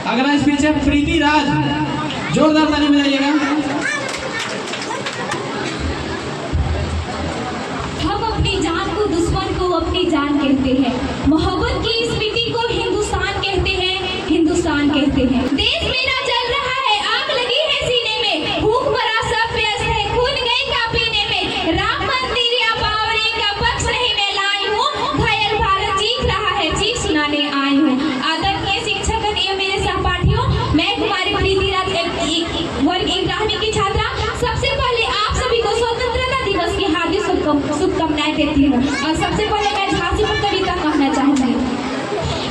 अगला स्पीच है प्रीति राज, जोरदार ताली बजाइएगा। हम अपनी जान को दुश्मन को अपनी जान कहते हैं, मोहब्बत की इस मिट्टी को हिंदुस्तान कहते हैं, हिंदुस्तान कहते हैं। देश मेरा जल रहा है, आग लगी है सीने में, भूख मरा सब व्यस्त है, खून गई का पीने में, राम मंदिर या बावरी का पक्ष नहीं मैं लाई हूँ, घायल भारत चीख रहा है, चीख सुनाने आई हूँ। आदरणीय शिक्षक एवं मेरे सहपाठियों, मैं कुमारी प्रीति राज वर्ग 11वीं की छात्रा सबसे पहले आप सभी को स्वतंत्रता दिवस की हार्दिक शुभकामनाएं देती हूँ। और सबसे पहले मैं झांसी पर कविता कहना चाहती हूँ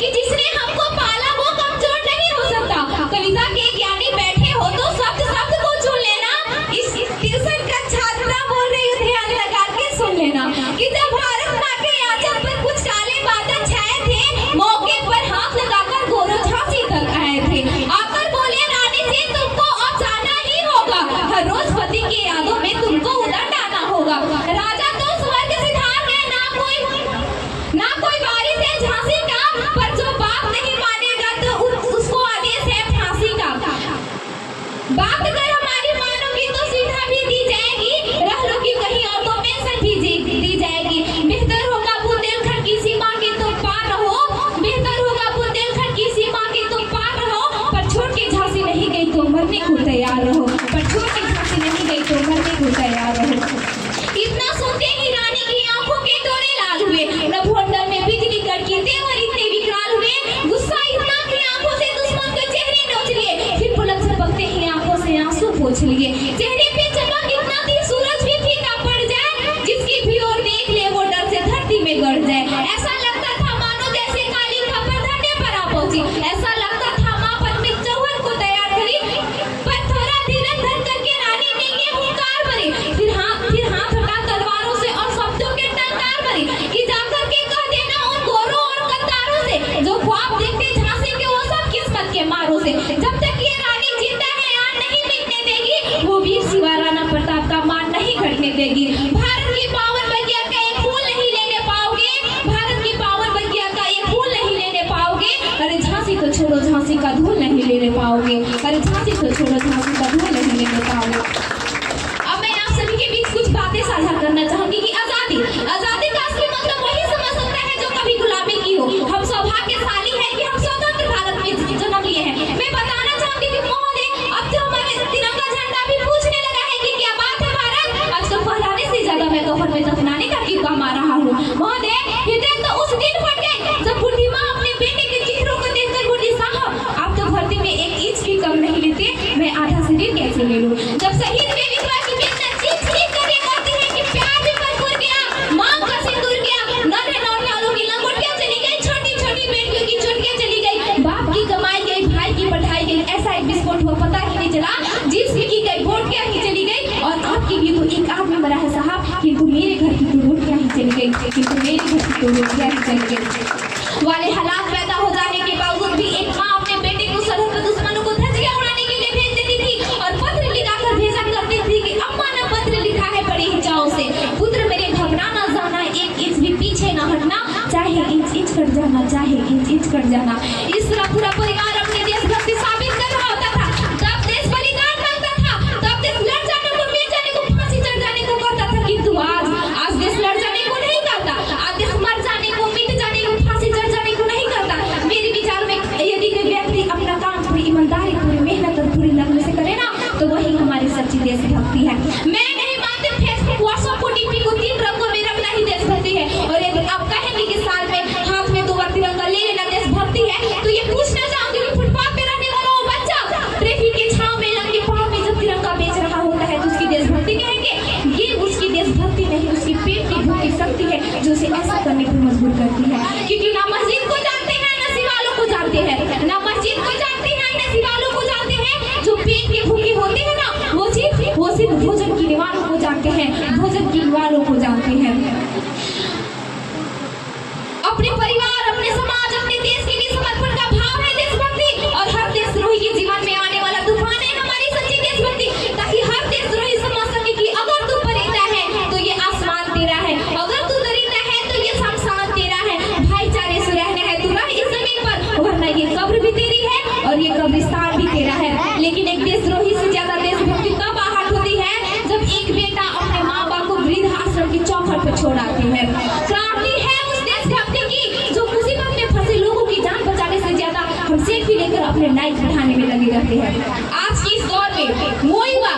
कि जिसने हमको पाला वो कमजोर नहीं हो सकता। कविता के ज्ञानी बैठे हो तो शब्द शब्द को चुन लेना। इस ट्यूशन का छात्रा बोल रही हूँ, ध्यान लगा के सुन लेना कि जब भारत माँ के आंचल पर कुछ काले बादल छाए थे, मौके पर हाथ लगाकर गोरो झांसी तक आए थे, आकर बोले रानी जी तुमको अब जाना ही होगा, हर रोज पति की यादों में तुमको उधर डालना होगा। राजा तो स्वर्ग सिधार है, ना कोई वारिस है झांसी का, पर जो बात नहीं मानेगा तो उसको आदेश है फांसी का। बात अगर हमारी मानोगी तो सीधा भी दी जाएगी, रह लोगी कहीं और तो पेंशन भी दी जाएगी। बेहतर होगा बुंदेलखंड की सीमा के तुम पार रहो, बेहतर होगा बुंदेलखंड की सीमा के तुम पार रहो, पर छोड़ के झांसी नहीं गई तो मरने को तैयार रहो, पर छोड़ के झांसी नहीं गई तो मरने को तैयार रहो। इतना सुनते ही रानी की आंखों के डोरे लाल हुए, नभमंडल में बिजली कड़की, तेवर इतने विकराल हुए, गुस्सा इतना कि आंखों से दुश्मन के चेहरे नोच लिए, फिर पलक झपकते ही आंखों से आंसू पोंछ लिए। चेहरे पे चमक इतना थी सूरज भी फीका पड़ जाए, जिसकी भी ओर देख ले वो डर से धरती में गड़ जाए। ऐसा लगता था मानो जैसे काली खबर धरने पर आ पहुंची, ऐसा लगता था मां पद्मिनी चौहान को तैयार करी, पर थोड़ा धीरज धर करके रानी ने ये हुंकार भरी, फिर हाथ हटा तलवारों से और शब्दों के टंकार भरी कि जाकर के कह देना उन गोरों और कतारों से जो ख्वाब देखते झांसी के वो सब किस्मत के मारों से, जब तक ये रानी जिंदा है आन नहीं मिटने देगी, वो वीर शिवा राणा प्रताप का मान नहीं घटने देगी। भारत की पावन बगिया का एक फूल नहीं लेने पाओगे, भारत की पावन बगिया का एक फूल नहीं लेने पाओगे, अरे झांसी तो छोड़ो झांसी का धूल नहीं लेने पाओगे, अरे झांसी तो छोड़ो झांसी का धूल नहीं लेने पाओगे। अब मैं आप सभी के बीच कुछ बातें साझा करना चाहूंगी कि आजादी का असली मतलब वही समझ सकता है जो कभी गुलामी की हो। हम सौभाग्यशाली हैं कि हम स्वतंत्र भारत में जन्म लिए हैं। मैं बताना चाहूंगी कि महोदय अब तो हमारे तिरंगा झंडा भी पूछने लगा है कि क्या बात है भारत, आजकल फहराने से ज्यादा मैं कफन में दफनाने का क्यों कमा रहा हूँ। महोदय हृदय तो उस दिन फट गए जब बुढ़ी माँ अपने बेटे के चित्रों को देखकर बोली साहब आप तो धरती में एक इंच भी कम नहीं लेते, मैं आधा शरीर कैसे ले लूं। जब शहीद में विधवा की बेटा चीख कर ये कहती है कि प्यार भी भरपूर गया, मांग का सिंदूर गया, नन्हे नौनियालों की लंगोटियां चली गई, छोटी छोटी बेटियों की चुटकियां चली गई, बाप की कमाई गई, भाई की पढ़ाई गई, ऐसा एक विस्फोट हुआ पता ही नहीं चला, जिसकी की गई वोट क्या ही चली गई, और आपकी भी तो एक आदमी मरा है साहब, किंतु मेरे घर की तो वोट क्या ही चली गई, किंतु मेरे घर की तो वोट क्या ही चली गई। वाले हालात पैदा हो जाने के बावजूद भी एक माँ अपने बेटे को सरहद पर दुश्मनों को धज्जियां उड़ाने के लिए भेज देती थी और पत्र लिखाकर भेजा करती थी कि अम्मा ने पत्र लिखा है बड़े ही चाव से, पुत्र मेरे घबरा ना जाना, एक इंच भी पीछे ना हटना, चाहे इंच इंच कट जाना, चाहे इंच इंच कट जाना। इस तरह पूरा परिवार अपने देशभक्ति साबित कर रहा होता था। तब देश बलिदान मांगता था, तब देश लड़ जाने को, मिट जाने को, फांसी चढ़ जाने को कहता था, किंतु आज देश लड़ जाने को नहीं कहता, आज देश मर जाने को, मिट जाने को, फांसी चढ़ जाने को नहीं कहता। मेरे विचार में यदि कोई व्यक्ति अपना काम पूरी ईमानदारी, पूरी मेहनत और पूरी लगन से करे ना, तो वही हमारी सच्ची देशभक्ति है। मैं नहीं मानती फेसबुक, व्हाट्सएप को, टीवी को, 3 रंगों में रखना ही देशभक्ति है। और यदि आप कहेंगे कि साल में हाथ में 2 बार तिरंगा ले लेना देशभक्ति है, तो ये पूछना चाहूंगी कि फुटपाथ पे रहने वाला वो बच्चा ट्रैफिक के छांव में, नंगे पांव में जब तिरंगा बेच रहा होता है तो उसकी देशभक्ति कहेंगे? ये उसकी देशभक्ति नहीं, उसकी पेट की भूख की शक्ति है जो उसे ऐसा करने पर मजबूर करती है। क्योंकि ना मस्जिद को जानते हैं, ना शिवालों को जानते हैं, ना मस्जिद को जानते हैं, ना शिवालों को जानते हैं। जो पेट के भूखे होते हैं ना, वो सिर्फ भोजन की निवालों को जानते हैं, भोजन की निवालों को जानते हैं। अपने परिवार, अपने समाज, अपने देश के लिए समर्पण का भाव है देशभक्ति, और हर देशद्रोही के जीवन में आने वाला तूफान है हमारी सच्ची देशभक्ति, ताकि हर देशद्रोही समझ सके कि अगर तू परिंदा है तो ये आसमान तेरा है, अगर तू दरिंदा है तो ये शमशान तेरा है, भाईचारे से रहना है तू रह इस जमीन पर, वरना ये कब्र भी तेरी है और ये सेल्फी लेकर अपने लाइक बढ़ाने में लगे रहते हैं। आज की इस दौर में वो युवा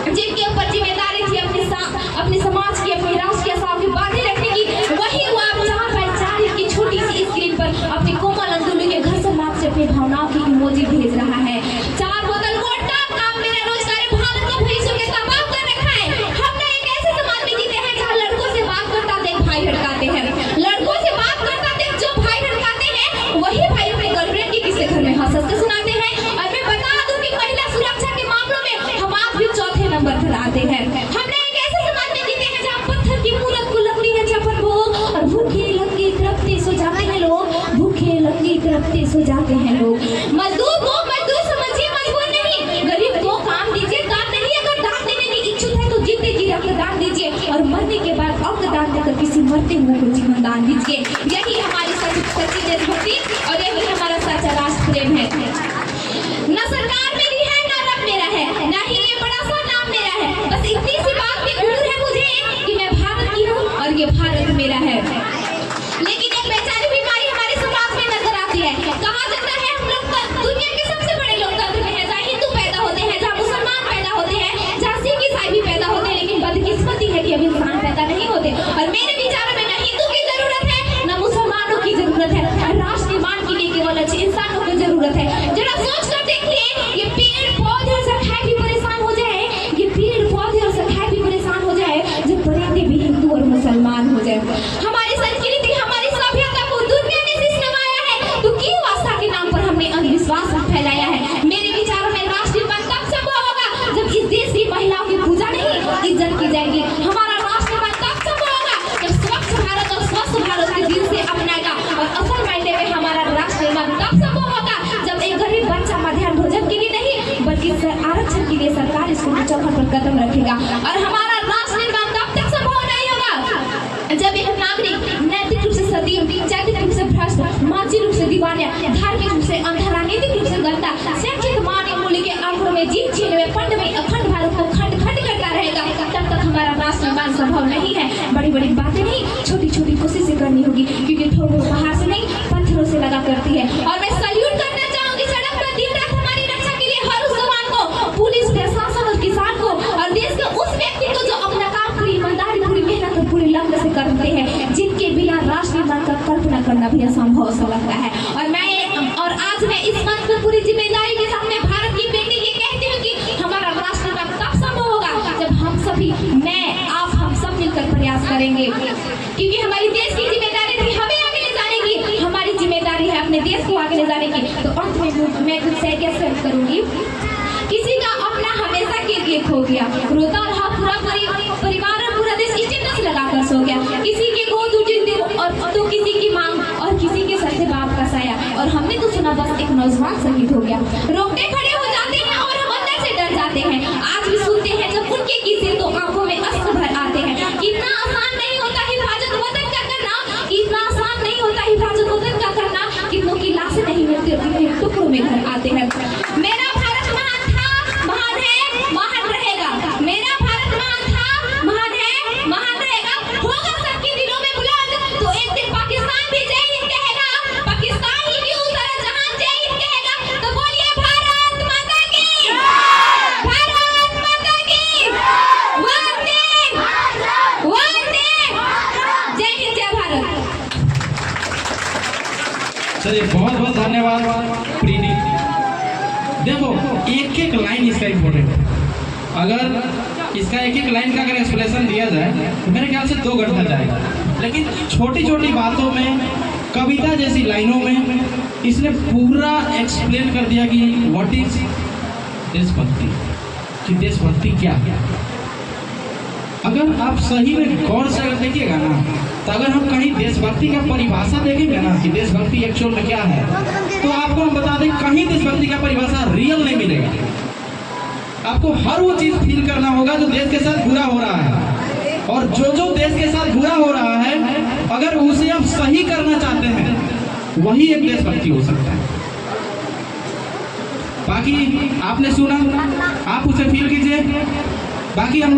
जिनके ऊपर जिम्मेदारी थी अपने समाज की, अपने राष्ट्र के साथ बांधे रखने की, वही युवा 4x4 की छोटी सी स्क्रीन पर अपने कोमल अंदुली के घर से लाभ से अपनी भावनाओं की इमोजी भेज रहा है। 4 बोतल वोडका, काम मेरा रोजगार, भारत को भविष्य के तबाह कर रखा है। हम ना एक ऐसे समाज में जीते हैं जहाँ लड़कों से बात करता देख भाई हड़काते हैं, लड़कों से बात करता देख जो भाई हड़काते हैं वही भाई अपने गर्लफ्रेंड की किसी घर में हंस के सुनाते हैं। और मैं बता दूं कि महिला सुरक्षा के मामलों में हम आप भी चौथे नंबर पर आते हैं। हमने एक ऐसे समाज में जीते हैं जहाँ पत्थर की मूरत को लकड़ी है चपन भोग, और भूखे लकड़ी तड़पते सो जाते हैं लोग, भूखे लकड़ी तड़पते सो जाते हैं लोग। मजदूर को मजदूर समझिए, मजबूर नहीं। गरीब को काम दीजिए, दान नहीं। अगर दान देने की इच्छुक है तो जीते जी रक्तदान दीजिए, और मरने के बाद अंगदान देकर किसी मरते हुए को जीवन दान दीजिए। यही हमारी सच्ची देशभक्ति और यही हमारा सच्चा राष्ट्र प्रेम है। न सरकार मेरी है, न रब मेरा है, न ही ये बड़ा सा नाम मेरा है। बस इतनी सी बात की गुरूर है मुझे कि मैं भारत की हूँ और ये भारत मेरा है। लेकिन एक बेचारी बीमारी हमारे समाज में नजर आती है। कहा जाता है हम लोग दुनिया के सबसे बड़े लोकतंत्र में है, जहाँ हिंदू पैदा होते हैं, जहाँ मुसलमान पैदा होते हैं, जहाँ सिख ईसाई भी पैदा होते हैं, लेकिन बदकिस्मती है कि अभी इंसान पैदा नहीं होते। और मेरे विचारों में न हिंदू की जरूरत है, न मुसलमानों की जरूरत है। राष्ट्र निर्माण के लिए केवल अच्छे इंसानों की जरूरत है। जरा सोच कर देखिए, ये पेड़ पौधे और सरकार भी परेशान हो जाए, ये पेड़ पौधे और सरकार भी परेशान हो जाए, जब परिंदे भी हिंदू और मुसलमान हो जाए। हमारी संस्कृति, हमारी सभ्यता को दुनिया ने शीश नवाया है, तो क्यों आस्था के नाम पर हमने अंधविश्वास फैलाया है। मेरे विचारों में राष्ट्र निर्माण तब संभव होगा जब इस देश की महिलाओं की पूजा नहीं इज्जत की जाएगी। हमारा राष्ट्र निर्माण तब संभव होगा जब स्वच्छ भारत और स्वस्थ भारत के दिल से अपनाएगा। और असल मायने में हमारा राष्ट्र निर्माण तब संभव होगा जब एक गरीब बच्चा मध्याह्न भोजन के लिए नहीं बल्कि आरक्षण के लिए सरकारी स्कूल में चौखट पर कदम रखेगा। और हमारा राष्ट्र निर्माण तब तक संभव नहीं होगा जब एक नागरिक नैतिक रूप से सदीव, चैतिक रूप से भ्रष्ट, मानसिक रूप से दीवाना, धार्मिक रूप से अंधा, राजनीतिक रूप से गंदा, शैक्षिक मानव मूल्य के आंकड़ों में जीत छीनने में, फंड में अखंड भारत को खंड खंड करता रहेगा। तब तक हमारा राष्ट्र निर्माण संभव नहीं है। बड़ी बड़ी बातें नहीं, छोटी छोटी कोशिशें करनी होगी, क्योंकि ठोकर पहाड़ से नहीं पत्थरों से लगा करती है। और मैं सैल्यूट करना चाहूंगी सड़क पर दिन रात हमारी रक्षा के लिए हर उस जवान को, पुलिस, प्रशासन और किसान को, और देश के उस व्यक्ति को जो अपना काम पूरी ईमानदारी, पूरी मेहनत और पूरी लगन से करते हैं, जिनके बिना राष्ट्र निर्माण का कल्पना करना भी असंभव सा लगता है। और आज मैं इस मंच पर पूरी जिम्मेदारी के साथ में भारत की बेटी ये कहती हूँ कि हमारा राष्ट्र निर्माण तब संभव होगा जब हम सभी, मैं, आप, हम सब मिलकर प्रयास करेंगे, क्योंकि हमारी देश की जिम्मेदारी थी हमें आगे ले जाने की, हमारी जिम्मेदारी है अपने देश को आगे ले जाने की। तो अंत में मैं कुछ सहज करूंगी। किसी का अपना हमेशा के लिए खो गया, रोता रहा पूरा परिवार और पूरा देश स्टेटस लगाकर सो गया। किसी के गोद उठी और तो किसी की मांग, और किसी के सर से बाप का साया, और हमने तो सुना बस एक नौजवान शहीद हो गया। रोंगटे खड़े हो जाते हैं और हम अंदर से डर जाते हैं। आज भी सुनते हैं जब उनके किस्से तो आंखों में अश्रु भर आते हैं। कितना आसान नहीं होता हिफाजत वतन का करना, कितना आसान नहीं होता हिफाजत वतन का करना। कितनों की लाशें नहीं मिलती और कितने टुकड़ों में घर आते हैं। मेरा भारत महान था, महान है, महान रहेगा। मेरा भारत महान था, महान है, महान रहेगा। होगा सबके दिलों में बुलंद, तो एक दिन पाकिस्तान भी जय हिंद कहेगा। पाकिस्तान ही क्यों सारा जहां जय हिंद कहेगा। तो बोलिए भारत माता की, भारत माता की, वंदे वंदे, जय हिंद, जय भारत। चलिए, बहुत बहुत धन्यवाद प्रीति। देखो, एक एक लाइन इसका इम्पोर्टेंट है। अगर इसका एक एक लाइन का अगर एक्सप्लेनेशन दिया जाए तो मेरे ख्याल से 2 घंटा जाएगा, लेकिन छोटी छोटी बातों में, कविता जैसी लाइनों में इसने पूरा एक्सप्लेन कर दिया कि व्हाट इज देशभक्ति, कि देशभक्ति क्या है। अगर आप सही में गौर से अगर देखिएगा ना, तो अगर हम कहीं देशभक्ति का परिभाषा देखेंगे ना कि देशभक्ति एक्चुअल में क्या है, तो आपको हम बता दें कहीं देशभक्ति का परिभाषा रियल नहीं मिलेगा। आपको हर वो चीज फील करना होगा जो देश के साथ बुरा हो रहा है, और जो देश के साथ बुरा हो रहा है अगर उसे आप सही करना चाहते हैं, वही एक देशभक्ति हो सकता है। बाकी आपने सुना, आप उसे फील कीजिए। बाकी हम